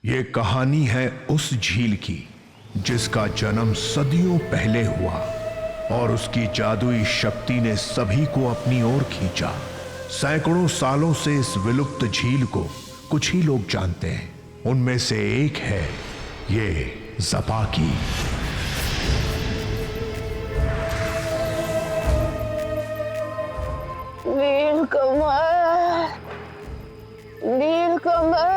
ये कहानी है उस झील की जिसका जन्म सदियों पहले हुआ और उसकी जादुई शक्ति ने सभी को अपनी ओर खींचा। सैकड़ों सालों से इस विलुप्त झील को कुछ ही लोग जानते हैं। उनमें से एक है ये ज़पाकी। नीलकमल, नीलकमल,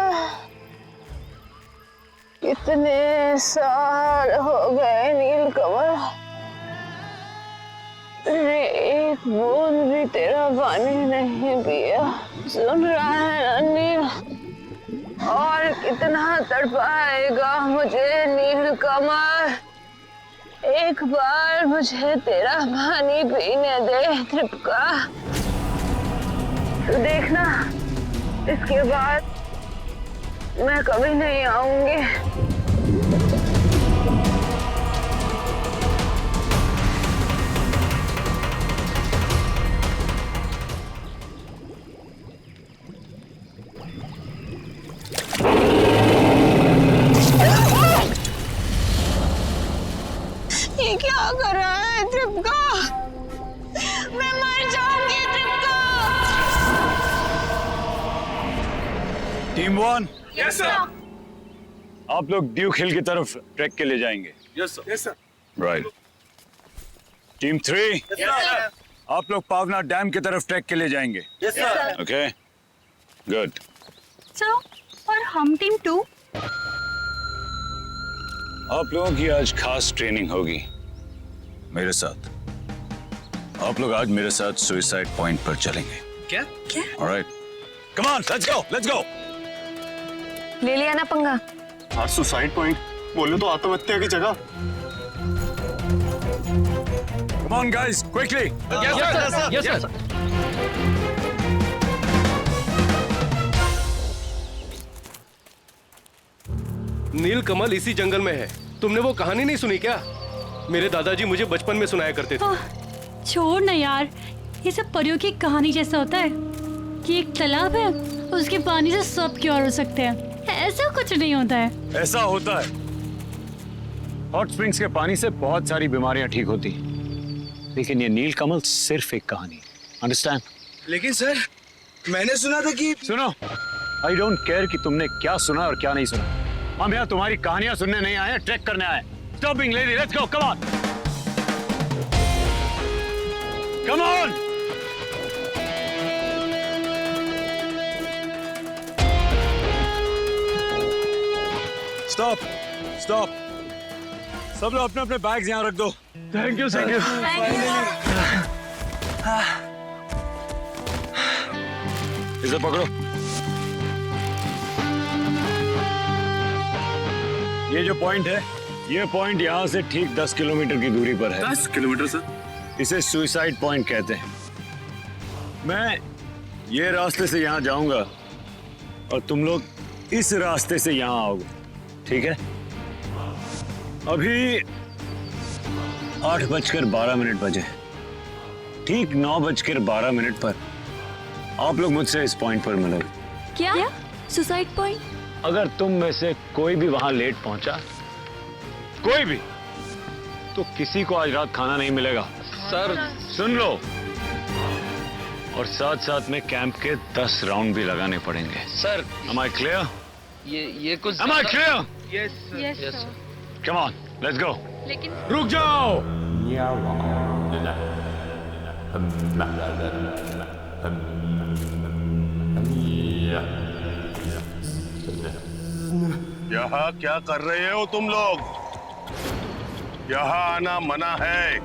कितने साल हो गए नीलकमल, एक बूंद भी तेरा पानी नहीं पिया। सुन रहा है ना नील? और कितना तड़पाएगा मुझे नीलकमल? एक बार मुझे तेरा पानी पीने दे तृप्का। तो देखना, इसके बाद मैं कभी नहीं आऊंगी। ये क्या कर रहा है तृप्का? मैं मर जाऊंगी तृप्का। Team 1, yes sir. आप लोग ड्यूक हिल की तरफ ट्रैक के लिए जाएंगे। Yes sir. Yes sir. Right. Team 3, yes sir. आप लोग पावना डैम की तरफ ट्रैक के लिए जाएंगे। Yes sir. Okay, good. Sir, और हम टीम 2? आप लोगों की आज खास ट्रेनिंग होगी मेरे साथ। आप लोग आज मेरे साथ सुसाइड पॉइंट पर चलेंगे। क्या? Alright, come on, let's go. ले लिया ना पंगा? आज सुसाइड पॉइंट बोले तो आत्महत्या की जगह। Come on guys, quickly. Yes sir. Neelkamal इसी जंगल में है। तुमने वो कहानी नहीं सुनी क्या? मेरे दादाजी मुझे बचपन में सुनाया करते थे। छोड़ ना यार, ये सब परियों की कहानी जैसा होता है कि एक तालाब है, उसके पानी से सब क्योर हो सकते हैं। ऐसा कुछ नहीं होता है। ऐसा होता है। हॉट स्प्रिंग्स के पानी से बहुत सारी बीमारियां ठीक होती हैं, लेकिन ये नीलकमल सिर्फ एक कहानी। अंडरस्टैंड? लेकिन सर, मैंने सुना था कि सुनो, आई डोंट केयर कि तुमने क्या सुना और क्या नहीं सुना। हम यहाँ तुम्हारी कहानियां सुनने नहीं आए, ट्रैक करने आए। Stop being lazy, let's go, come on, come on. Stop, stop. सब लोग अपने अपने बैग्स यहाँ रख दो। Thank you sir. इसे पकड़ो। ये जो पॉइंट है, ये पॉइंट यहाँ से ठीक 10 किलोमीटर की दूरी पर है। 10 किलोमीटर सर। इसे सुसाइड पॉइंट कहते हैं। मैं ये रास्ते से यहाँ जाऊंगा और तुम लोग इस रास्ते से यहाँ आओगे, ठीक है? अभी 8:12 बजे, ठीक 9:12 पर आप लोग मुझसे इस पॉइंट पर मिलोगे। क्या? Suicide point? अगर तुम में से कोई भी वहां लेट पहुंचा, कोई भी, तो किसी को आज रात खाना नहीं मिलेगा। सर सुन लो, और साथ साथ में कैंप के 10 राउंड भी लगाने पड़ेंगे। Sir, Am I clear? ये कुछ Am I clear? Yes sir. Come on, let's go. लेकिन रुक जाओ। यहाँ क्या कर रहे हो तुम लोग? यहाँ आना मना है।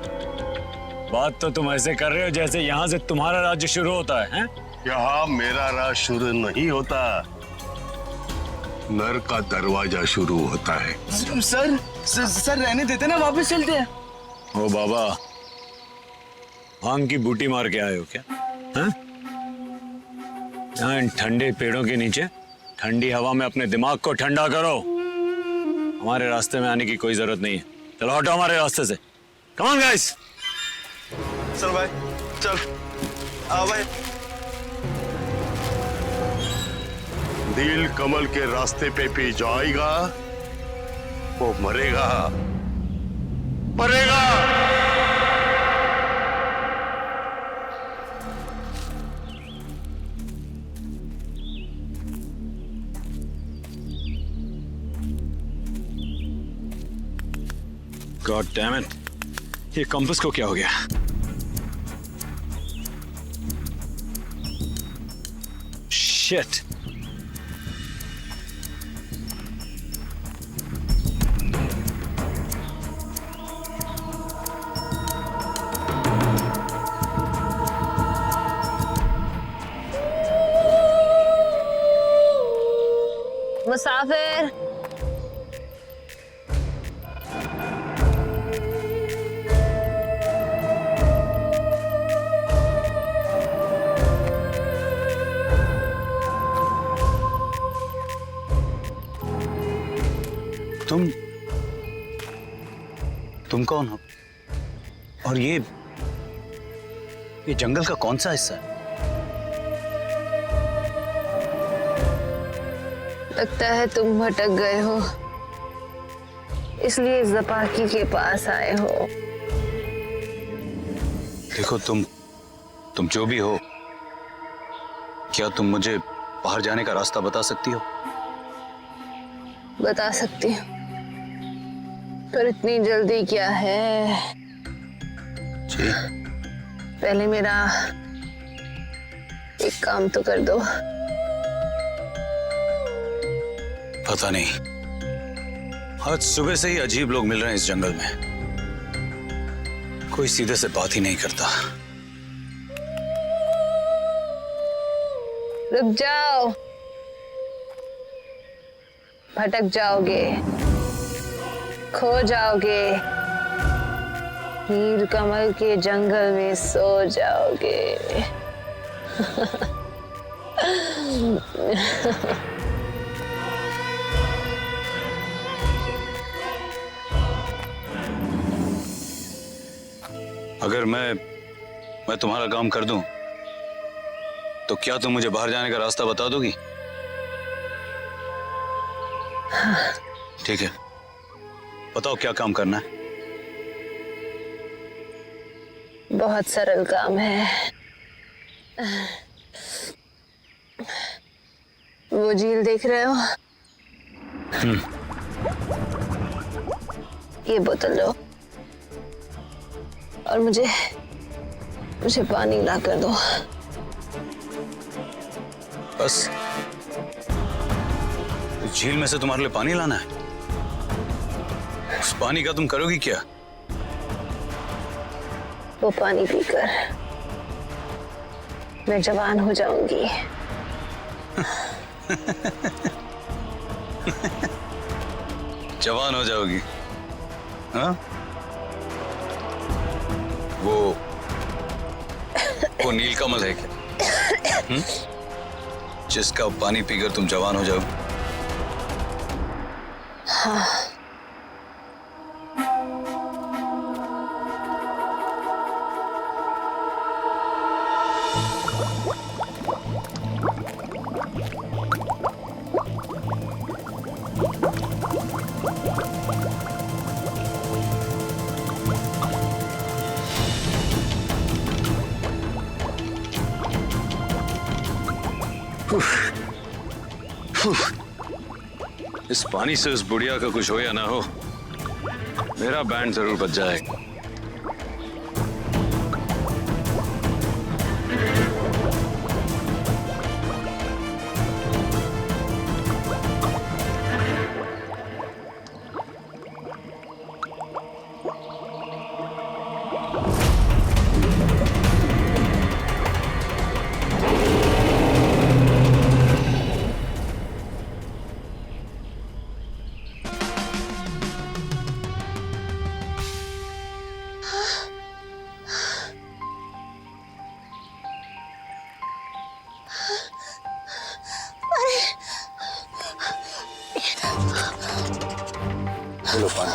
बात तो तुम ऐसे कर रहे हो जैसे यहाँ से तुम्हारा राज्य शुरू होता है, हैं? यहाँ मेरा राज शुरू नहीं होता, नर का दरवाजा शुरू होता है। सर रहने देते ना, वापस चलते हैं। ओ बाबा, भांग की बूटी मार के आए हो क्या? हैं? यहाँ इन ठंडे पेड़ों के नीचे ठंडी हवा में अपने दिमाग को ठंडा करो। हमारे रास्ते में आने की कोई जरूरत नहीं है। चलो हटो हमारे रास्ते से। कम ऑन गाइस। चल भाई, चल। आओ भाई। नील कमल के रास्ते पे भी जो आएगा वो मरेगा, मरेगा। गॉड डैम इट, ये कंपास को क्या हो गया? शिट। मुसाफिर, तुम कौन हो? और ये जंगल का कौन सा हिस्सा है? लगता है तुम भटक गए हो, इसलिए ज़पाकी के पास आए हो। देखो तुम जो भी हो, क्या तुम मुझे बाहर जाने का रास्ता बता सकती हो? बता सकती हूँ, पर इतनी जल्दी क्या है? जी। पहले मेरा एक काम तो कर दो। पता नहीं, आज सुबह से ही अजीब लोग मिल रहे हैं इस जंगल में। कोई सीधे से बात ही नहीं करता। रुक जाओ, भटक जाओगे, खो जाओगे, नील कमल के जंगल में सो जाओगे। अगर मैं तुम्हारा काम कर दूं, तो क्या तुम मुझे बाहर जाने का रास्ता बता दोगी? ठीक है, बताओ क्या काम करना है? बहुत सरल काम है। वो झील देख रहे हो? ये बोतल लो और मुझे पानी ला कर दो। बस झील में से तुम्हारे लिए पानी लाना है? उस पानी का तुम करोगी क्या? वो पानी पीकर मैं जवान हो जाऊंगी। जवान हो जाओगी? हाँ? वो नीलकमल है क्या? जिसका पानी पीकर तुम जवान हो जाओ? हाँ। इस पानी से उस बुढ़िया का कुछ हो या ना हो, मेरा बैंड जरूर बच जाएगा। लो पानी।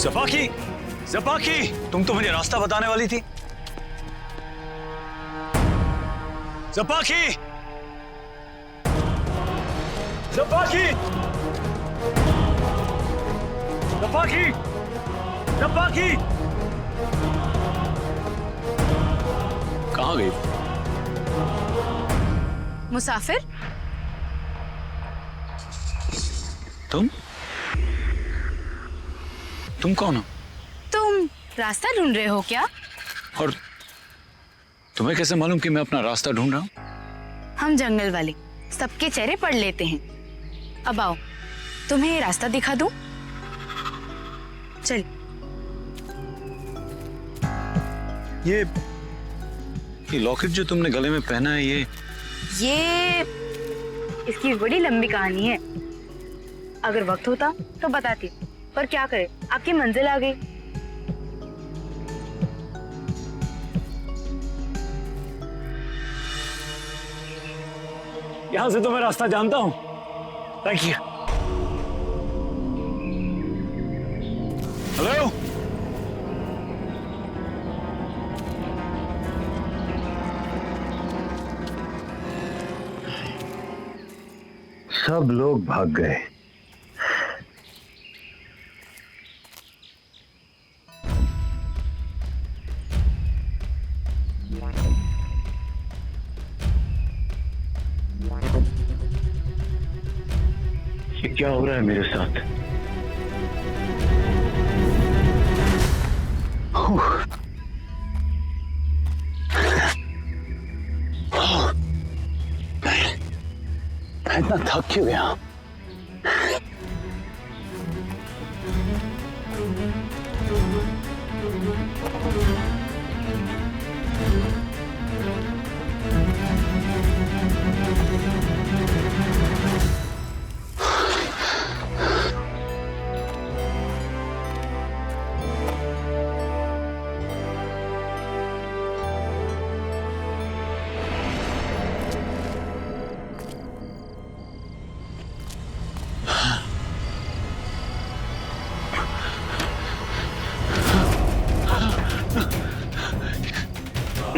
सफाकी, सफाकी, तुम तो मुझे रास्ता बताने वाली थी। सफाकी, सफाकी, सफाकी, सफाकी, कहाँ गई? मुसाफिर, तुम कौन हो? तुम रास्ता ढूंढ रहे हो क्या? और तुम्हें कैसे मालूम कि मैं अपना रास्ता ढूंढ रहा हूँ? हम जंगल वाले सबके चेहरे पढ़ लेते हैं। अब आओ, तुम्हें ये रास्ता दिखा दूं? चल। ये लॉकेट जो तुमने गले में पहना है, ये इसकी बड़ी लंबी कहानी है। अगर वक्त होता तो बताती, पर क्या करे, आपकी मंजिल आ गई। यहां से तो मैं रास्ता जानता हूं। Thank you. हेलो, सब लोग भाग गए। ये क्या हो रहा है मेरे साथ? मैं इतना थक क्यों गया?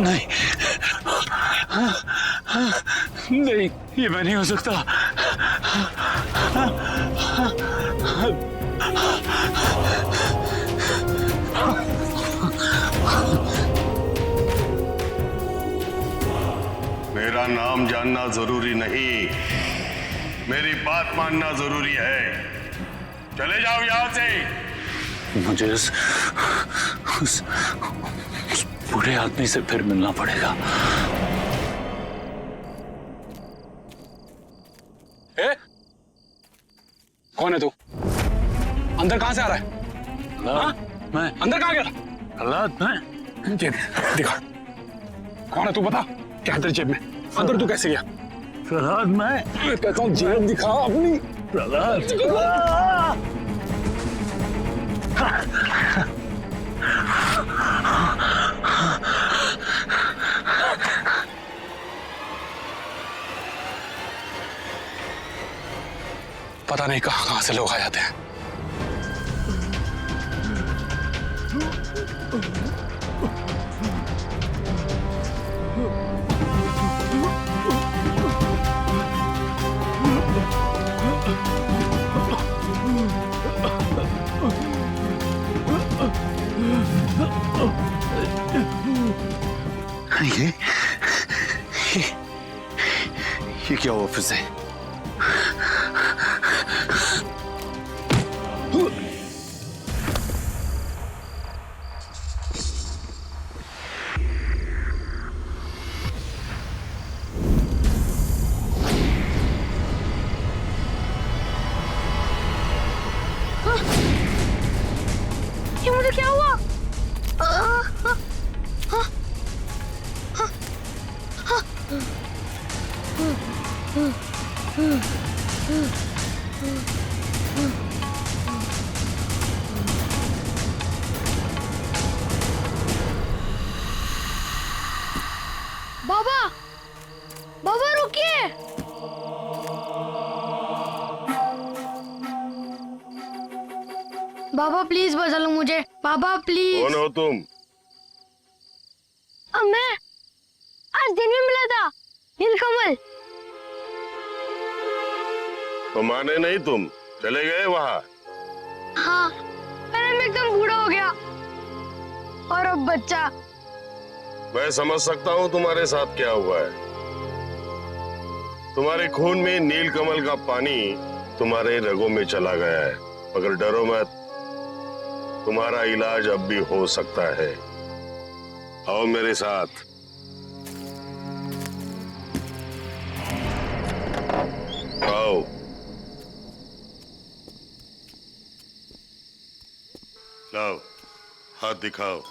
नहीं, नहीं, ये मैं नहीं हो सकता। मेरा नाम जानना जरूरी नहीं, मेरी बात मानना जरूरी है। चले जाओ यहां से। मुझे उस बूढ़े आदमी से फिर मिलना पड़ेगा। ए? कौन है तू? अंदर कहां से आ रहा है? हाँ? मैं अंदर कहां गया? अल्लाह, मैं जेब दिखा। कौन है तू? बता, क्या है तेरी जेब में? अंदर तू कैसे गया? प्रहलाद, मैं कहता हूँ जेब दिखा अपनी। प्रहलाद, पता नहीं कहां कहां से लोग आ जाते हैं। ये क्या हुआ फिर से? ये मुझे क्या हुआ? बाबा, बाबा रुकिए। बाबा प्लीज बचा लो मुझे, बाबा प्लीज। कौन हो तुम? मैं आज दिन में मिला था नीलकमल। तो माने नहीं तुम, चले गए वहां। हाँ, पहले मैं एकदम बूढ़ा हो गया और अब बच्चा। मैं समझ सकता हूँ तुम्हारे साथ क्या हुआ है। तुम्हारे खून में नीलकमल का पानी तुम्हारे रगों में चला गया है, मगर डरो मत, तुम्हारा इलाज अब भी हो सकता है। आओ मेरे साथ। आओ। लाओ, हाथ दिखाओ।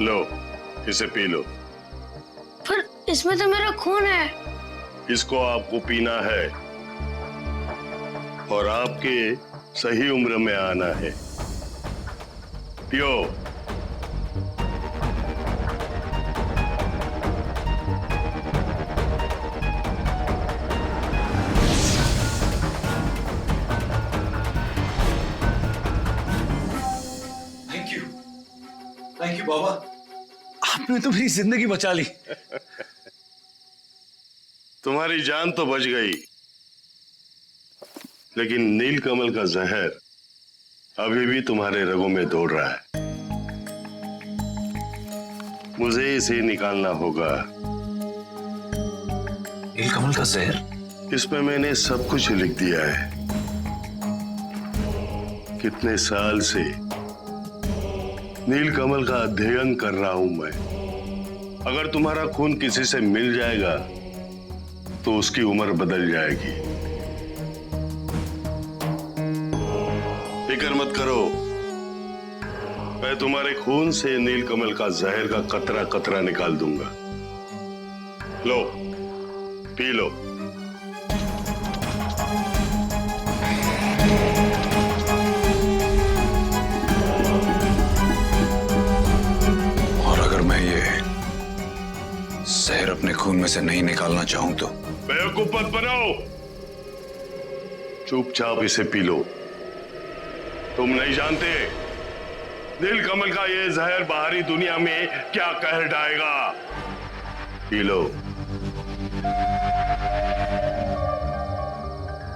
लो, इसे पी लो। पर इसमें तो मेरा खून है। इसको आपको पीना है और आपके सही उम्र में आना है। पियो। थैंक यू बाबा, आपने तो मेरी जिंदगी बचा ली। तुम्हारी जान तो बच गई, लेकिन नीलकमल का जहर अभी भी तुम्हारे रगों में दौड़ रहा है। मुझे इसे निकालना होगा। नीलकमल का जहर? इसमें मैंने सब कुछ लिख दिया है। कितने साल से नीलकमल का अध्ययन कर रहा हूं मैं। अगर तुम्हारा खून किसी से मिल जाएगा तो उसकी उम्र बदल जाएगी। फिक्र मत करो, मैं तुम्हारे खून से नीलकमल का जहर का कतरा कतरा निकाल दूंगा। लो, पी लो। और अगर मैं ये जहर अपने खून में से नहीं निकालना चाहूं तो? बेवकूफ मत बनाओ, चुपचाप इसे पी लो। तुम नहीं जानते नीलकमल का ये जहर बाहरी दुनिया में क्या कहर ढाएगा। P low.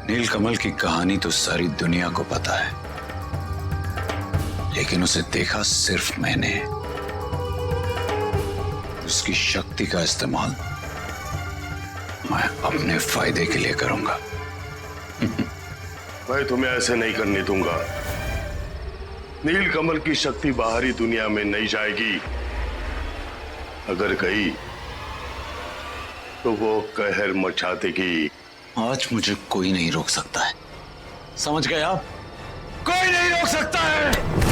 नीलकमल की कहानी तो सारी दुनिया को पता है, लेकिन उसे देखा सिर्फ मैंने। उसकी शक्ति का इस्तेमाल मैं अपने फायदे के लिए करूंगा। मैं तुम्हें ऐसे नहीं करने दूंगा। नीलकमल की शक्ति बाहरी दुनिया में नहीं जाएगी। अगर गई तो वो कहर मचा देगी। आज मुझे कोई नहीं रोक सकता है, समझ गए आप? कोई नहीं रोक सकता है।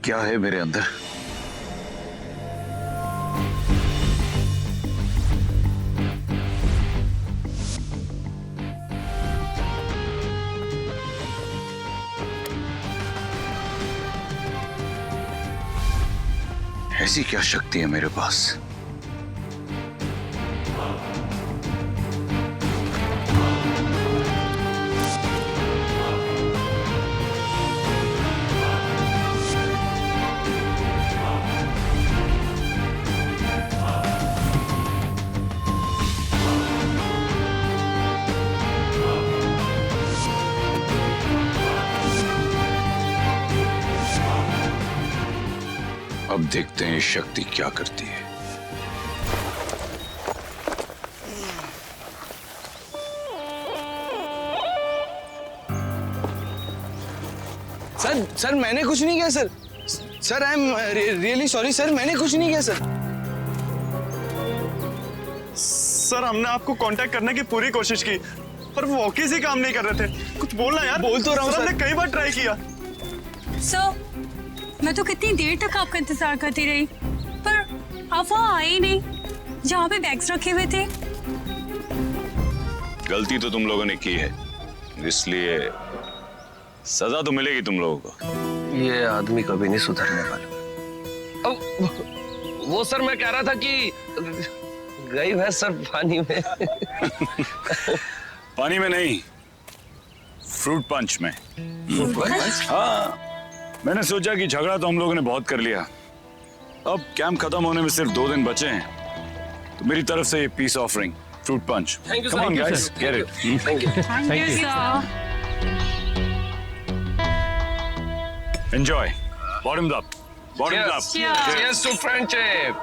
क्या है मेरे अंदर? ऐसी क्या शक्ति है मेरे पास? अब देखते हैं शक्ति क्या करती है। सर मैंने कुछ नहीं किया sir. Sir I am really sorry sir, मैंने कुछ नहीं किया सर। सर हमने आपको कांटेक्ट करने की पूरी कोशिश की पर वॉकीज ही काम नहीं कर रहे थे। कुछ बोलना यार। बोल तो रहा हूँ सर, सर। हमने कई बार ट्राई किया। सर मैं तो कितनी देर तक आपका इंतजार करती रही पर आप वहाँ आए ही नहीं जहाँ पे बैग्स रखे हुए थे। गलती तो तुम लोगों ने की है, इसलिए सजा तो मिलेगी तुम लोगों को। ये आदमी कभी नहीं सुधरने वाला। वो सर मैं कह रहा था कि गई है सर पानी में। पानी में नहीं, फ्रूट पंच में। हाँ, मैंने सोचा कि झगड़ा तो हम लोगों ने बहुत कर लिया, अब कैंप खत्म होने में सिर्फ 2 दिन बचे हैं, तो मेरी तरफ से ये piece offering fruit punch. Thank you, Come on, sir. guys, get it. Thank you. Thank you sir. Enjoy. Bottoms up. Bottoms up. Cheers to friendship.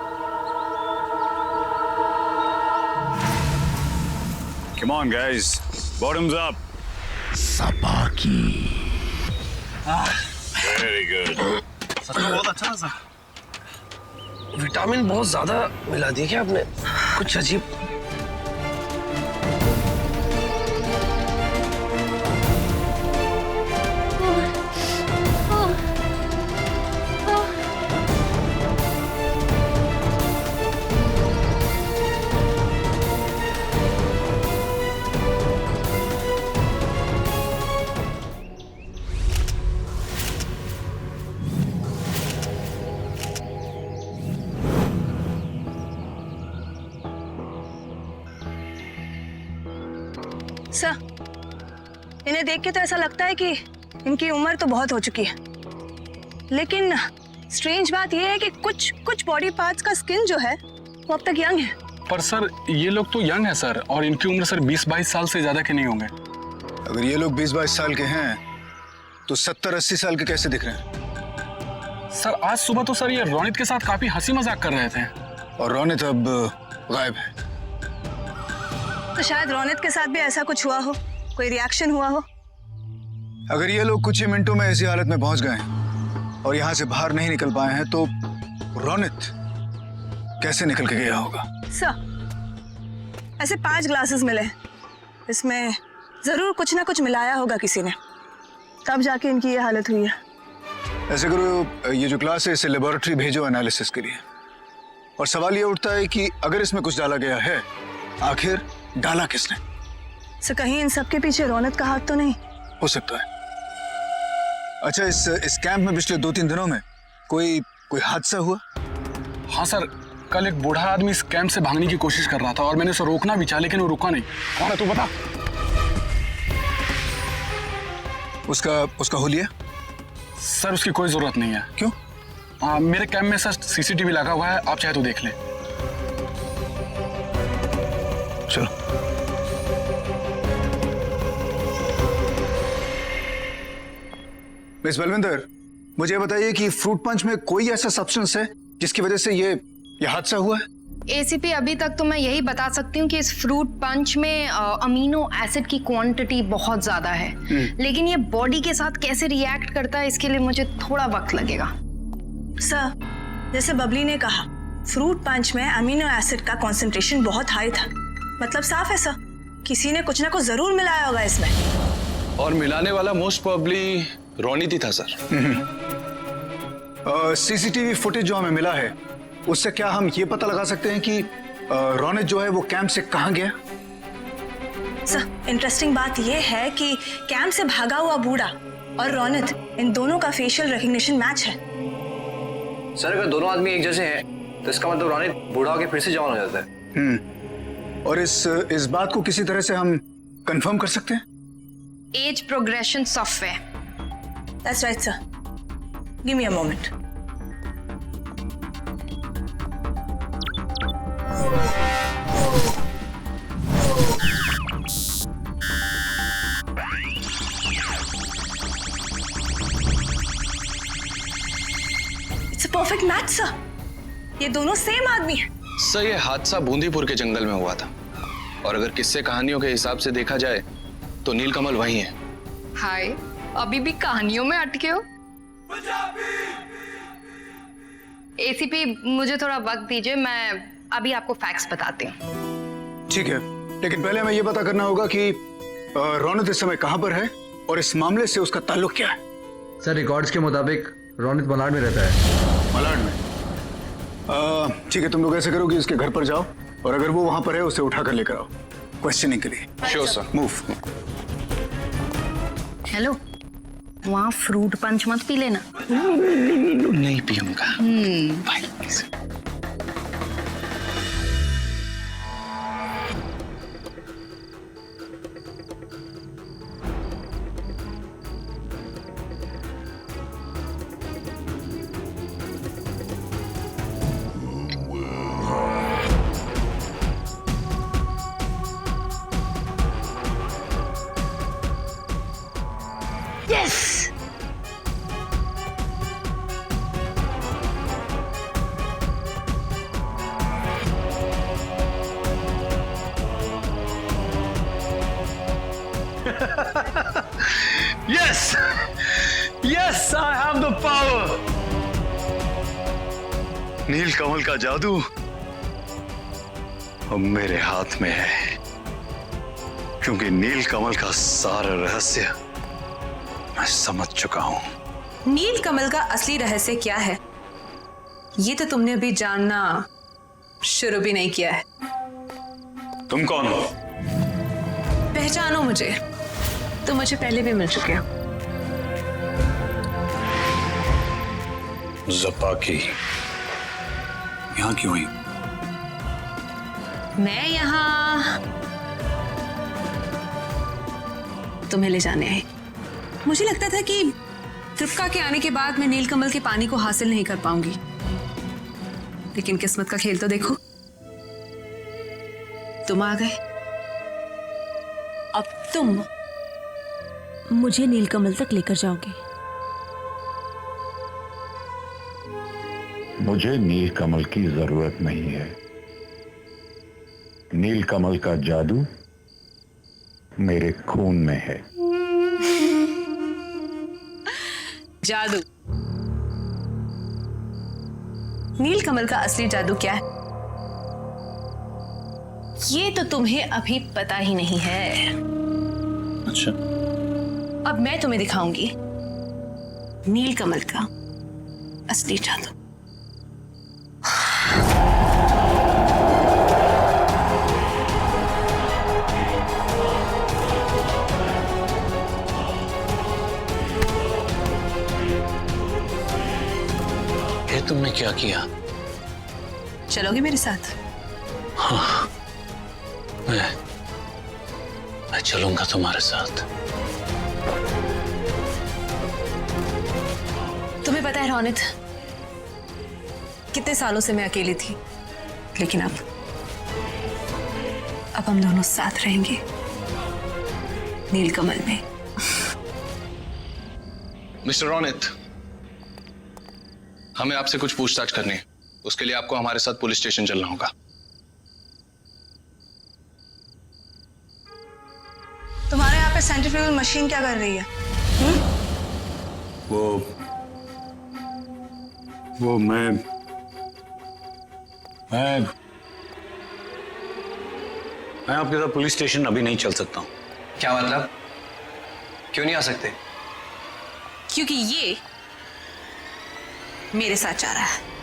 Come on, guys. Bottoms up. सपाकी। Very good. सच में बहुत अच्छा था sir. Vitamin बहुत ज्यादा मिला दिया क्या आपने? कुछ अजीब। सर इन्हें देख के तो ऐसा लगता है कि इनकी उम्र तो बहुत हो चुकी है, लेकिन स्ट्रेंज बात यह है कि कुछ बॉडी पार्ट्स का स्किन जो है वो अब तक यंग है। पर सर ये लोग तो यंग है सर, और इनकी उम्र सर 20-22 साल से ज्यादा के नहीं होंगे। अगर ये लोग 20-22 साल के हैं तो 70-80 साल के कैसे दिख रहे हैं? सर आज सुबह तो सर ये रोनित के साथ काफी हंसी मजाक कर रहे थे। और रोनित अब गायब है। तो शायद रोनित के साथ भी ऐसा कुछ हुआ हो, कोई रिएक्शन हुआ हो। अगर ये लोग कुछ ही मिनटों में ऐसी हालत में पहुंच गए हैं और यहाँ से बाहर नहीं निकल पाए हैं तो रोनित कैसे निकल के गया होगा? सर ऐसे 5 ग्लासेस मिले, इसमें जरूर कुछ ना कुछ मिलाया होगा किसी ने, तब जाके इनकी ये हालत हुई है। ऐसे करो, ये जो ग्लास है इसे लेबोरेटरी भेजो एनालिसिस के लिए। और सवाल ये उठता है कि अगर इसमें कुछ डाला गया है, आखिर डाला किसने? सर कहीं इन सब के पीछे रोनित का हाथ तो नहीं? हो सकता है। अच्छा, इस कैंप में पिछले 2-3 दिनों में कोई हादसा हुआ? हाँ सर, कल एक बूढ़ा आदमी इस कैंप से भागने की कोशिश कर रहा था और मैंने उसे रोकना भी चाहा, लेकिन वो रुका नहीं। कौन है तू बता? उसका हुलिया? सर उसकी कोई जरूरत नहीं है। क्यों? मेरे कैंप में सर सीसीटीवी लगा हुआ है, आप चाहे तो देख लें। चलो। मिस बलविंदर, मुझे बताइए कि फ्रूट पंच में कोई ऐसा सब्सटेंस है जिसकी वजह से ये हादसा हुआ है? एसीपी अभी तक तो मैं यही बता सकती हूँ कि इस फ्रूट पंच में अमीनो एसिड की क्वांटिटी बहुत ज्यादा है, लेकिन ये बॉडी के साथ कैसे रिएक्ट करता है इसके लिए मुझे थोड़ा वक्त लगेगा। सर जैसे बबली ने कहा, फ्रूट पंच में अमीनो एसिड का कंसंट्रेशन बहुत हाई था, मतलब साफ है सर किसी ने कुछ ना कुछ जरूर मिलाया होगा इसमें। और मिलाने वाला मोस्ट प्रोबेबली रोनित ही था सर। सीसीटीवी फुटेज जो हमें मिला है उससे क्या हम ये पता लगा सकते हैं कि रोनित जो है वो कैंप से कहां गया? सर इंटरेस्टिंग बात यह है कि कैंप से भागा हुआ बूढ़ा और रोनित, इन दोनों का फेशियल रिकग्निशन मैच है। सर अगर दोनों आदमी एक जैसे हैं तो इसका मतलब रोनित बूढ़ा होकर फिर से जवान हो जाता है। और इस बात को किसी तरह से हम कंफर्म कर सकते हैं? Age progression software. That's right, sir. Give me a moment. It's a perfect match, sir. ये दोनों सेम आदमी हैं। सर ये हादसा बूंदीपुर के जंगल में हुआ था, और अगर किस्से कहानियों के हिसाब से देखा जाए तो नीलकमल वही है। हाय, अभी भी कहानियों में अटके हो? एसीपी, मुझे थोड़ा वक्त दीजिए, मैं अभी आपको फैक्ट्स बताती हूँ। ठीक है, लेकिन पहले हमें ये पता करना होगा कि रौनक इस समय कहाँ पर है और इस मामले से उसका ताल्लुक क्या है। सर, रिकॉर्ड्स के मुताबिक रौनक मलाड में रहता है। मलाड में? ठीक है, तुम लोग ऐसे करो कि इसके घर पर जाओ और अगर वो वहां पर है उसे उठा कर लेकर आओ क्वेश्चनिंग के लिए। Sure sir. मूव। हेलो, वहाँ फ्रूट पंच मत पी लेना। नहीं पीऊंगा। Yes! Yes! Yes, I have the power! Neel Kamal का जादू अब मेरे हाथ में है, क्योंकि नील कमल का सारा रहस्य मैं समझ चुका हूं। नील कमल का असली रहस्य क्या है, ये तो तुमने अभी जानना शुरू भी नहीं किया है। तुम कौन हो? पहचानो मुझे, तुम मुझे पहले भी मिल चुके हो। ज़पाकी, यहाँ क्यों हुई? मैं यहाँ तुम्हें ले जाने आई। मुझे लगता था कि त्रिपका के आने के बाद मैं नीलकमल के पानी को हासिल नहीं कर पाऊंगी, लेकिन किस्मत का खेल तो देखो, तुम आ गए। अब तुम मुझे नीलकमल तक लेकर जाओगे। मुझे नीलकमल की जरूरत नहीं है। नीलकमल का जादू मेरे खून में है। जादू? नीलकमल का असली जादू क्या है, ये तो तुम्हें अभी पता ही नहीं है। अच्छा, अब मैं तुम्हें दिखाऊंगी नीलकमल का असली जादू। ये तुमने क्या किया? चलोगे मेरे साथ? हाँ, मैं चलूंगा तुम्हारे साथ। तुम्हें पता है रौनक, कितने सालों से मैं अकेली थी, लेकिन अब हम दोनों साथ रहेंगे नीलकमल में। मिस्टर रौनक, हमें आपसे कुछ पूछताछ करनी है। उसके लिए आपको हमारे साथ पुलिस स्टेशन चलना होगा। तुम्हारे यहाँ पे सेंट्रीफ्यूगल मशीन क्या कर रही है? वो मैं आपके साथ पुलिस स्टेशन अभी नहीं चल सकता हूँ। क्या मतलब? क्यों नहीं आ सकते? क्योंकि ये मेरे साथ जा रहा है।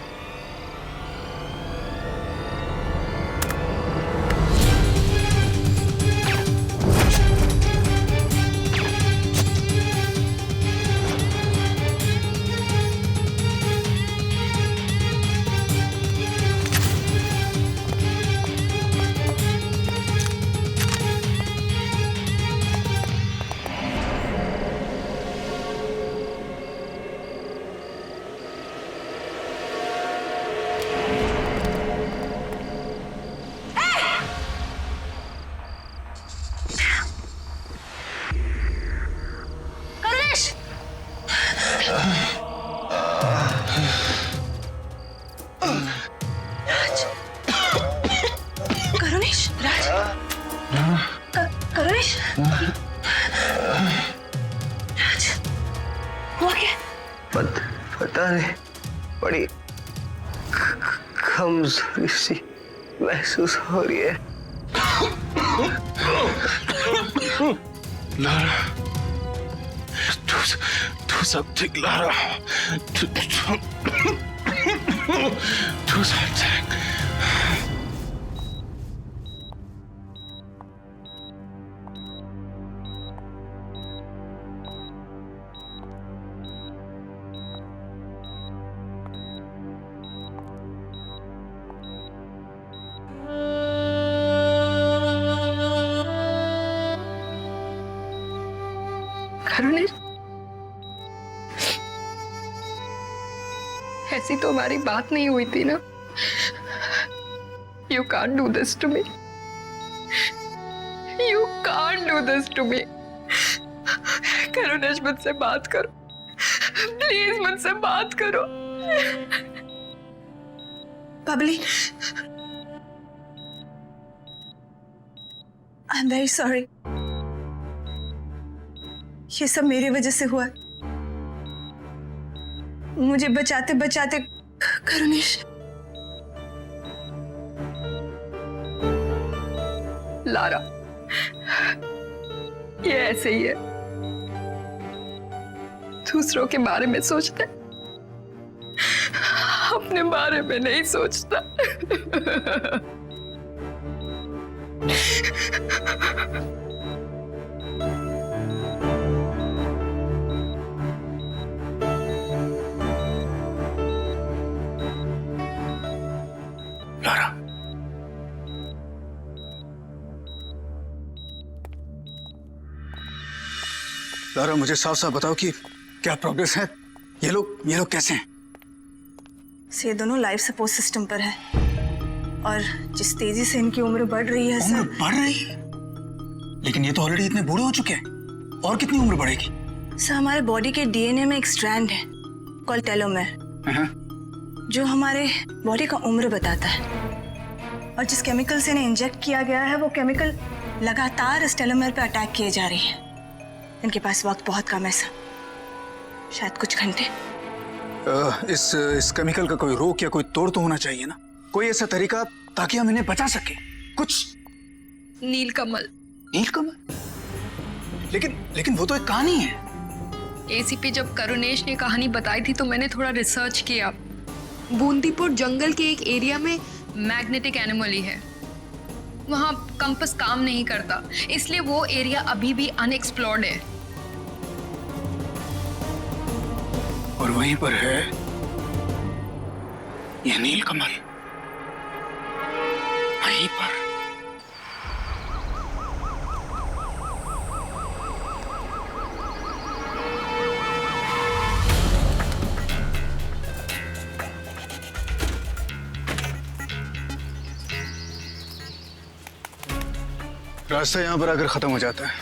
करुणेश, राज, पता नहीं, बड़ी कमजोरी सी महसूस हो रही है। लारा, तू सब ठीक लारा, तू सब ठीक। करुणेश, ऐसी तो हमारी बात नहीं हुई थी ना। You can't do this to me. You can't do this to me. Karunesh, मुझसे बात करो, प्लीज मुझसे बात करो। Babli, I am very sorry. ये सब मेरी वजह से हुआ। मुझे बचाते बचाते करुणेश। लारा, ये ऐसे ही है, दूसरों के बारे में सोचता है, अपने बारे में नहीं सोचता। लारा, लारा, मुझे साफ साफ बताओ कि क्या प्रोग्रेस है? ये लोग कैसे हैं? ये दोनों लाइफ सपोर्ट सिस्टम पर है और जिस तेजी से इनकी उम्र बढ़ रही है सर। उम्र बढ़ रही है? लेकिन ये तो ऑलरेडी इतने बूढ़े हो चुके हैं, और कितनी उम्र बढ़ेगी? सर, हमारे बॉडी के डीएनए में एक स्ट्रैंड है कॉल्ड टेलोमेर, जो हमारे बॉडी का उम्र बताता है। और जिस केमिकल से इन्हें इंजेक्ट किया गया है, वो केमिकल लगातार इस टेलोमेर पे अटैक किए जा रही है। इनके पास वक्त बहुत कम है सर, शायद कुछ घंटे। इस केमिकल का कोई रोक या कोई तोड़ तो होना चाहिए ना, कोई ऐसा तरीका ताकि हम इन्हें बचा सके कुछ। नीलकमल। नीलकमल? लेकिन वो तो एक कहानी है। एसीपी जब करुणेश ने कहानी बताई थी तो मैंने थोड़ा रिसर्च किया। बूंदीपुर जंगल के एक एरिया में मैग्नेटिक एनोमली है, वहां कंपास काम नहीं करता, इसलिए वो एरिया अभी भी अनएक्सप्लोर्ड है। और वहीं पर है यह नीलकमल, वहीं पर। रास्ता यहाँ पर आकर खत्म हो जाता है,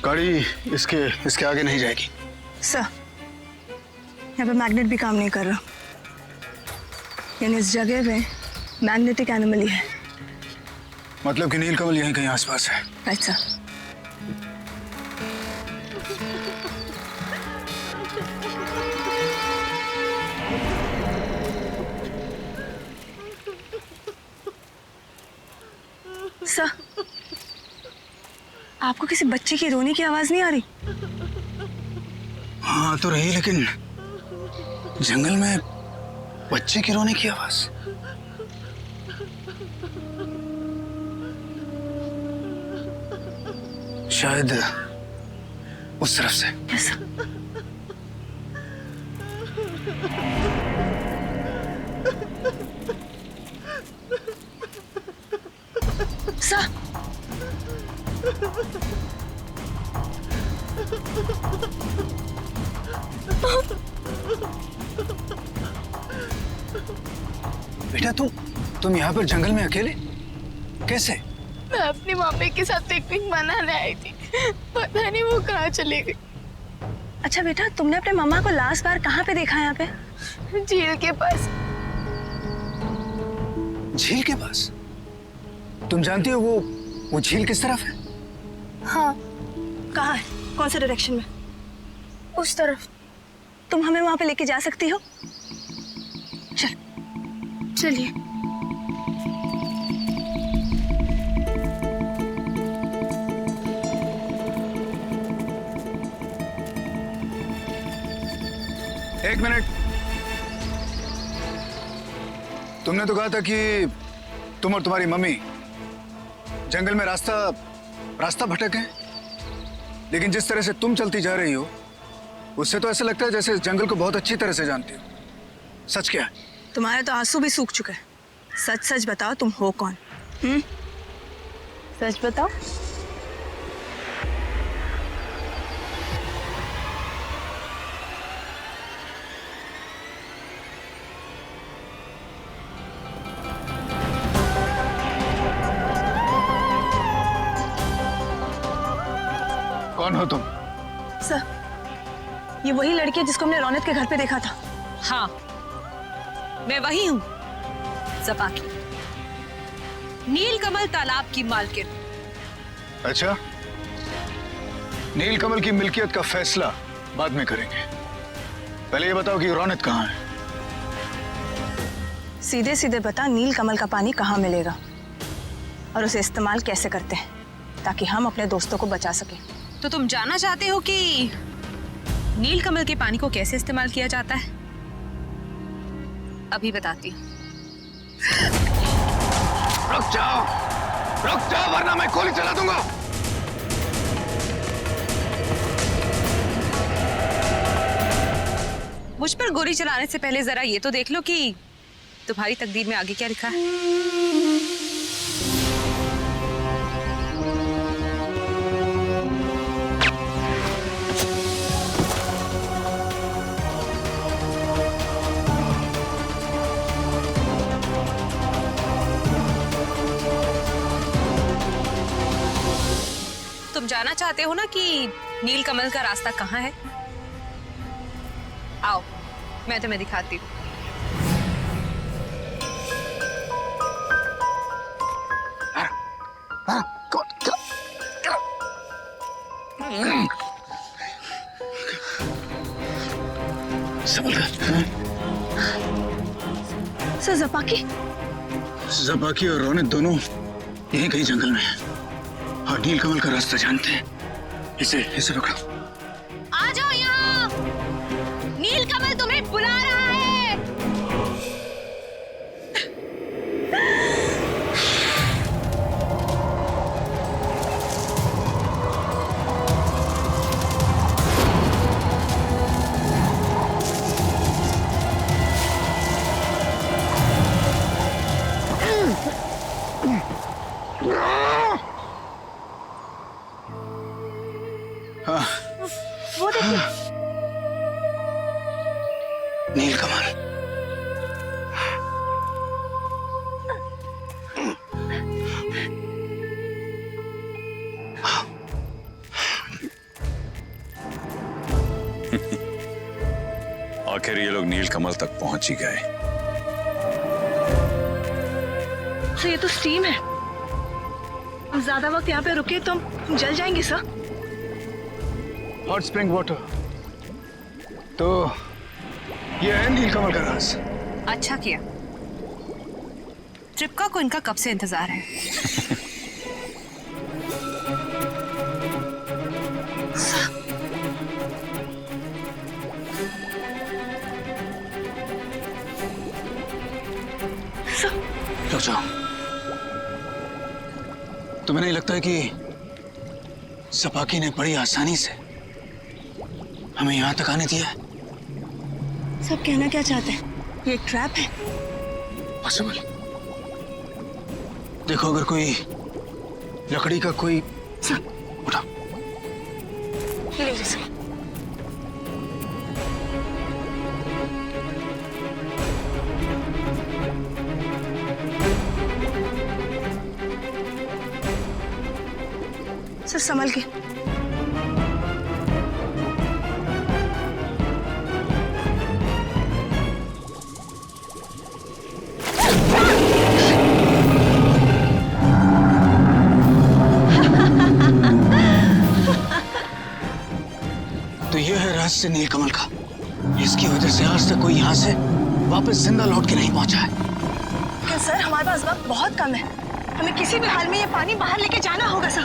गाड़ी इसके आगे नहीं जाएगी। सर, यहाँ पे मैग्नेट भी काम नहीं कर रहा, यानी इस जगह पे मैग्नेटिक एनोमली है। मतलब कि नीलकमल यहीं कहीं आसपास है। Right sir. सर, आपको किसी बच्चे की रोने की आवाज नहीं आ रही? हाँ तो रही, लेकिन जंगल में बच्चे की रोने की आवाज। शायद उस तरफ से। yes, sir. बेटा, तुम यहाँ पर जंगल में अकेले कैसे? मैं अपनी मम्मी के साथ पिकनिक मनाने आई थी, पता नहीं वो कहाँ चली गई। अच्छा बेटा, तुमने अपने मम्मा को लास्ट बार कहाँ पे देखा? यहाँ पे झील के पास। झील के पास? तुम जानती हो वो झील किस तरफ है? हाँ। कहाँ है? कौन से डायरेक्शन में? उस तरफ। तुम हमें वहां पे लेके जा सकती हो? चल चलिए। एक मिनट, तुमने तो कहा था कि तुम और तुम्हारी मम्मी जंगल में रास्ता भटक गए, लेकिन जिस तरह से तुम चलती जा रही हो उससे तो ऐसा लगता है जैसे इस जंगल को बहुत अच्छी तरह से जानती हो। सच क्या है? तुम्हारे तो आंसू भी सूख चुके हैं। सच सच बताओ, तुम हो कौन? सच बताओ। कौन हो तुम? सर, ये वही लड़की है जिसको हमने रौनक के घर पे देखा था। हाँ, मैं वही हूँ, ज़पाकी, नीलकमल तालाब की मालकिन। अच्छा, नीलकमल की मिल्कियत का फैसला बाद में करेंगे। पहले ये बताओ कि रौनक कहाँ है? सीधे सीधे बता, नीलकमल का पानी कहाँ मिलेगा और उसे इस्तेमाल कैसे करते हैं ताकि हम अपने दोस्तों को बचा सकें। तो तुम जानना चाहते हो कि नीलकमल के पानी को कैसे इस्तेमाल किया जाता है? अभी बताती हूँ। रुक जाओ वरना मैं गोली चला दूंगा। मुझ पर गोली चलाने से पहले जरा ये तो देख लो कि तुम्हारी तकदीर में आगे क्या लिखा है। तुम जानना चाहते हो ना कि नीलकमल का रास्ता कहाँ है? आओ, मैं तुम्हें दिखाती हूँ। सर, ज़पाकी और रौनक दोनों यहीं कहीं जंगल में हैं और नीलकमल का रास्ता जानते हैं। इसे पकड़ो। आ जाओ यहाँ, नीलकमल तुम्हें बुला रहा है। वो देखिए, नीलकमल। आखिर ये लोग नीलकमल तक पहुंच ही गए। सर ये तो स्टीम है। ज्यादा वक्त यहाँ पे रुके तो हम जल जाएंगे सर। हॉट स्प्रिंग वाटर, तो ये है नीलकमल का राज। अच्छा किया, ट्रिपका को इनका कब से इंतजार है। रुक जाओ, तुम्हें नहीं लगता है कि ज़पाकी ने बड़ी आसानी से हमें यहाँ तक आने दिया है? सब कहना क्या चाहते हैं? ये एक ट्रैप है। पॉसिबल। देखो, अगर कोई लकड़ी का कोई उठा। सर संभल के। तो ये है रहस्य नीलकमल का। इसकी वजह से आज तक कोई यहाँ से वापस जिंदा लौट के नहीं पहुंचा है। लेकिन सर हमारे पास वक्त बहुत कम है, हमें किसी भी हाल में ये पानी बाहर लेके जाना होगा सर।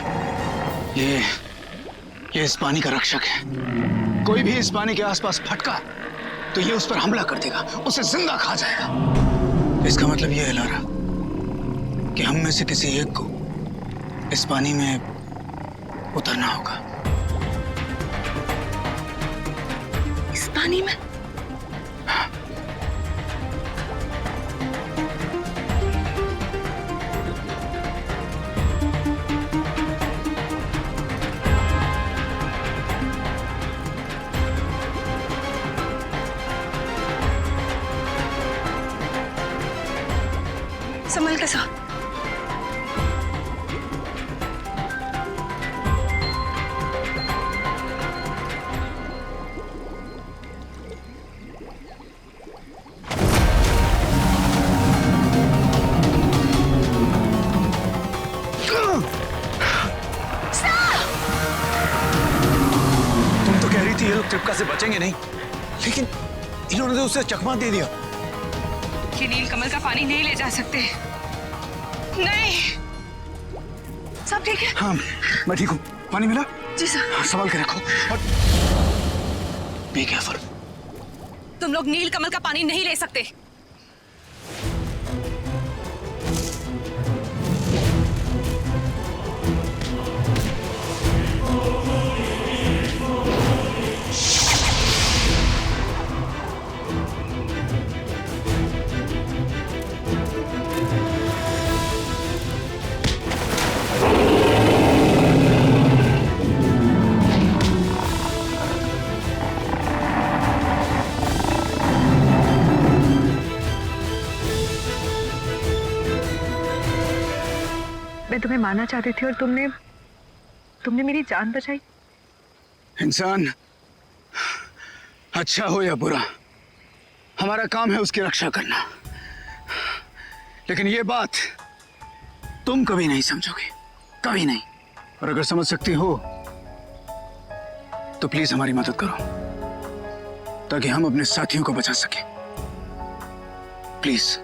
ये इस पानी का रक्षक है। कोई भी इस पानी के आसपास फटका तो ये उस पर हमला कर देगा, उसे जिंदा खा जाएगा। इसका मतलब ये है लारा कि हम में से किसी एक को इस पानी में उतरना होगा। इस पानी में? संभल के साथ। तुम तो कह रही थी ये लोग ट्रिपका से बचेंगे नहीं, लेकिन इन्होंने तो उसे चकमा दे दिया। ये नील कमल का पानी नहीं ले जा सकते। नहीं। सब ठीक है? हाँ मैं ठीक हूँ। पानी मिला? जी सर। हाँ, संभाल के रखो। Be careful. तुम लोग नील कमल का पानी नहीं ले सकते। मैं तुम्हें मारना चाहती थी और तुमने मेरी जान बचाई। इंसान अच्छा हो या बुरा, हमारा काम है उसकी रक्षा करना। लेकिन ये बात तुम कभी नहीं समझोगे, कभी नहीं। और अगर समझ सकती हो तो प्लीज हमारी मदद करो ताकि हम अपने साथियों को बचा सकें। प्लीज।